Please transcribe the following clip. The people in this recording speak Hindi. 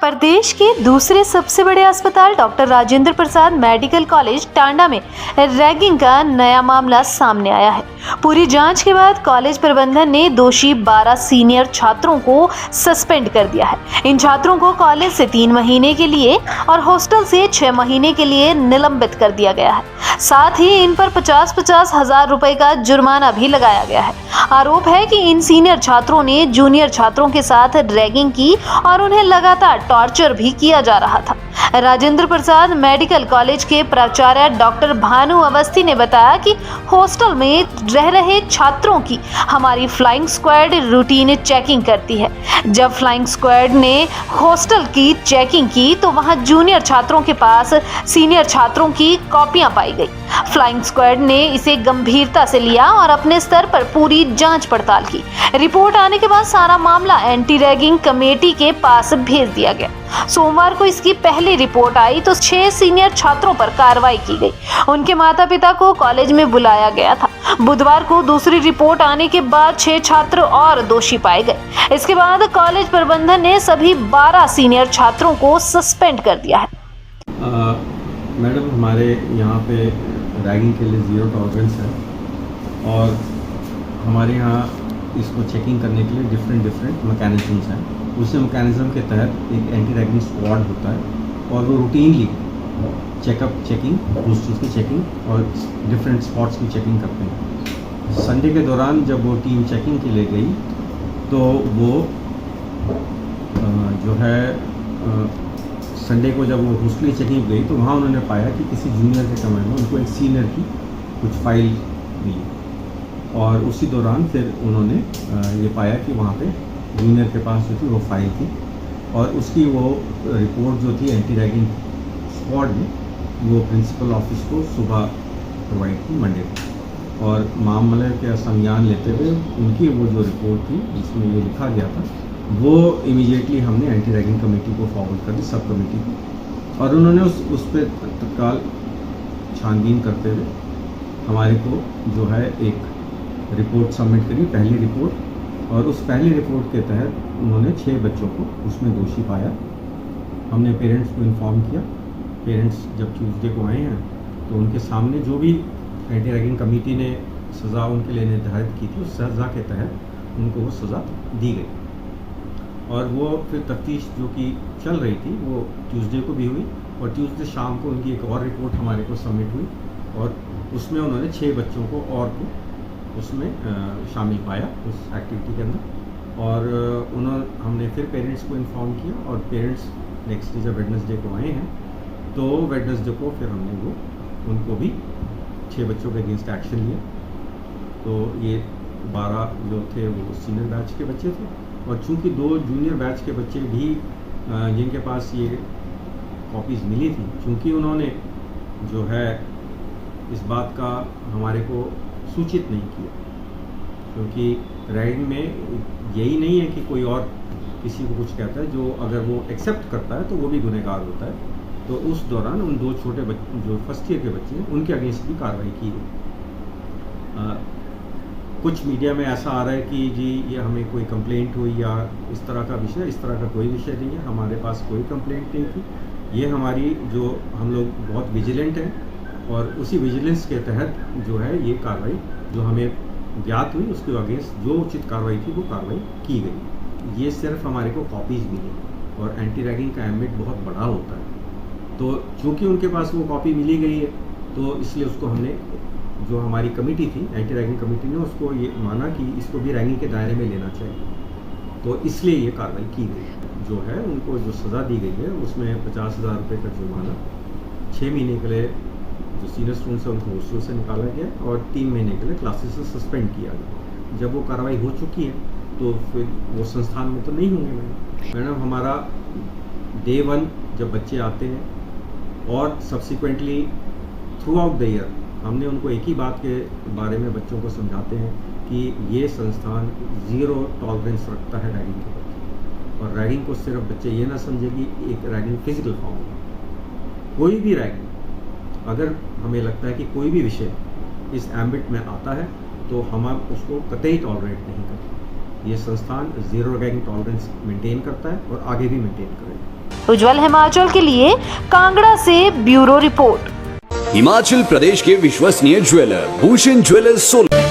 प्रदेश के दूसरे सबसे बड़े अस्पताल doctor Rajendra Prasad medical college Tanda में रैगिंग का नया मामला सामने आया है। पूरी जांच के बाद कॉलेज प्रबंधन ने दोषी 12 सीनियर छात्रों को सस्पेंड कर दिया है। इन छात्रों को कॉलेज से 3 महीने के लिए और हॉस्टल से 6 महीने के लिए निलंबित कर दिया गया है। साथ ही इन पर 50-50 हजार रुपए का जुर्माना भी लगाया गया है। आरोप है कि इन सीनियर छात्रों ने जूनियर छात्रों के साथ रैगिंग की और उन्हें लगातार टॉर्चर भी किया जा रहा था। राजेंद्र प्रसाद मेडिकल कॉलेज के प्राचार्य डॉक्टर भानु अवस्थी ने बताया कि हॉस्टल में रह रहे छात्रों की हमारी फ्लाइंग स्क्वाड रूटीन चेकिंग करती है। जब फ्लाइंग स्क्वाड ने हॉस्टल की चेकिंग की तो वहां जूनियर छात्रों के पास सीनियर छात्रों की कॉपियां पाई गई। फ्लाइंग स्क्वाड ने इसे गंभीरता से लिया और अपने स्तर पर पूरी जांच पड़ताल की। रिपोर्ट आने के बाद सारा मामला एंटी रैगिंग कमेटी के पास भेज दिया गया। सोमवार को इसकी पहली रिपोर्ट आई तो 6 सीनियर छात्रों पर कार्रवाई की गई। उनके माता पिता को कॉलेज में बुलाया गया था। बुधवार को दूसरी रिपोर्ट आने के बाद 6 छात्र और दोषी पाए गए। इसके बाद कॉलेज प्रबंधन ने सभी 12 सीनियर छात्रों को सस्पेंड कर दिया है। मैडम, हमारे यहाँ पे रैगिंग के लिए ज़ीरो टॉलरेंस है और हमारे यहाँ इसको चेकिंग करने के लिए डिफरेंट मैकेनिज़म्स हैं। उसी मैकेनिज़्म के तहत एक एंटी रैगिंग स्क्वाड होता है और वो रूटीनली चेकिंग, हॉस्टल्स की चेकिंग और डिफरेंट स्पॉट्स की चेकिंग करते हैं। संडे के दौरान जब वो टीम चेकिंग के लिए गई तो वो जो है संडे को जब वो हॉस्टल चेकिंग गई तो वहाँ उन्होंने पाया कि किसी जूनियर के कमरे में उनको एक सीनियर की कुछ फाइल मिली और उसी दौरान फिर उन्होंने ये पाया कि वहाँ पे जूनियर के पास जो थी वो फाइल थी और उसकी वो रिपोर्ट जो थी एंटी रैगिंग स्क्वाड ने वो प्रिंसिपल ऑफिस को सुबह प्रोवाइड की मंडे को और मामले के संज्ञान लेते हुए उनकी वो जो रिपोर्ट थी जिसमें ये लिखा गया था वो इमीडिएटली हमने एंटी रैगिंग कमेटी को फॉरवर्ड कर दी, सब कमेटी को, और उन्होंने उस पर तत्काल छानबीन करते हुए हमारे को जो है एक रिपोर्ट सबमिट करी, पहली रिपोर्ट, और उस पहली रिपोर्ट के तहत उन्होंने 6 बच्चों को उसमें दोषी पाया। हमने पेरेंट्स को इन्फॉर्म किया। पेरेंट्स जब ट्यूसडे को आए हैं तो उनके सामने जो भी एंटी रैगिंग कमेटी ने सज़ा उनके लिए निर्धारित की थी उस सज़ा के तहत उनको वो सज़ा दी गई और वो फिर तफ्तीश जो कि चल रही थी वो ट्यूसडे को भी हुई और ट्यूसडे शाम को उनकी एक और रिपोर्ट हमारे को सबमिट हुई और उसमें उन्होंने 6 बच्चों को और को उसमें शामिल पाया उस एक्टिविटी के अंदर और हमने फिर पेरेंट्स को इन्फॉर्म किया और पेरेंट्स नेक्स्ट डे जब वेडनेसडे को आए हैं तो वेडनेसडे को फिर हमने वो उनको भी 6 बच्चों के अगेंस्ट एक्शन लिया। तो ये 12 जो थे वो सीनियर बैच के बच्चे थे और चूंकि 2 जूनियर बैच के बच्चे भी जिनके पास ये कॉपीज़ मिली थी, चूंकि उन्होंने जो है इस बात का हमारे को सूचित नहीं किया, क्योंकि रैगिंग में यही नहीं है कि कोई और किसी को कुछ कहता है, जो अगर वो एक्सेप्ट करता है तो वो भी गुनहगार होता है। तो उस दौरान उन 2 छोटे बच्चे जो फर्स्ट ईयर के बच्चे हैं उनके अगेंस्ट भी कार्रवाई की गई। कुछ मीडिया में ऐसा आ रहा है कि जी ये हमें कोई कंप्लेंट हुई या इस तरह का विषय, इस तरह का कोई विषय नहीं है। हमारे पास कोई कंप्लेंट नहीं थी। ये हमारी जो हम लोग बहुत विजिलेंट हैं और उसी विजिलेंस के तहत जो है ये कार्रवाई जो हमें ज्ञात हुई उसके अगेंस्ट जो उचित कार्रवाई थी वो कार्रवाई की गई। ये सिर्फ हमारे को कॉपीज़ मिली और एंटी रैगिंग का एम्बिट बहुत बड़ा होता है, तो चूँकि उनके पास वो कॉपी मिली गई है तो इसलिए उसको हमने जो हमारी कमेटी थी एंटी रैगिंग कमेटी ने उसको ये माना कि इसको भी रैगिंग के दायरे में लेना चाहिए, तो इसलिए ये कार्रवाई की गई। जो है उनको जो सज़ा दी गई है उसमें 50,000 रुपये का जुर्माना, 6 महीने के लिए जो सीनियर स्टूडेंट्स हैं उनको हॉस्टल से निकाला गया और 3 महीने के लिए क्लासेस से सस्पेंड किया गया। जब वो कार्रवाई हो चुकी है तो फिर वो संस्थान में तो नहीं होंगे। मैडम, हमारा डे 1 जब बच्चे आते हैं और subsequently through out the year हमने उनको एक ही बात के बारे में बच्चों को समझाते हैं कि ये संस्थान ज़ीरो टॉलरेंस रखता है रैगिंग के प्रति, और रैगिंग को सिर्फ बच्चे ये ना समझे कि एक रैगिंग फिजिकल फॉर्म है। कोई भी रैगिंग, अगर हमें लगता है कि कोई भी विषय इस एम्बिट में आता है तो हम उसको कतई टॉलरेट नहीं करते। ये संस्थान ज़ीरो रैगिंग टॉलरेंस मेंटेन करता है और आगे भी मेंटेन करेगा। उज्जवल हिमाचल के लिए कांगड़ा से ब्यूरो रिपोर्ट। हिमाचल प्रदेश के विश्वसनीय ज्वेलर भूषण ज्वेलर्स सोलन।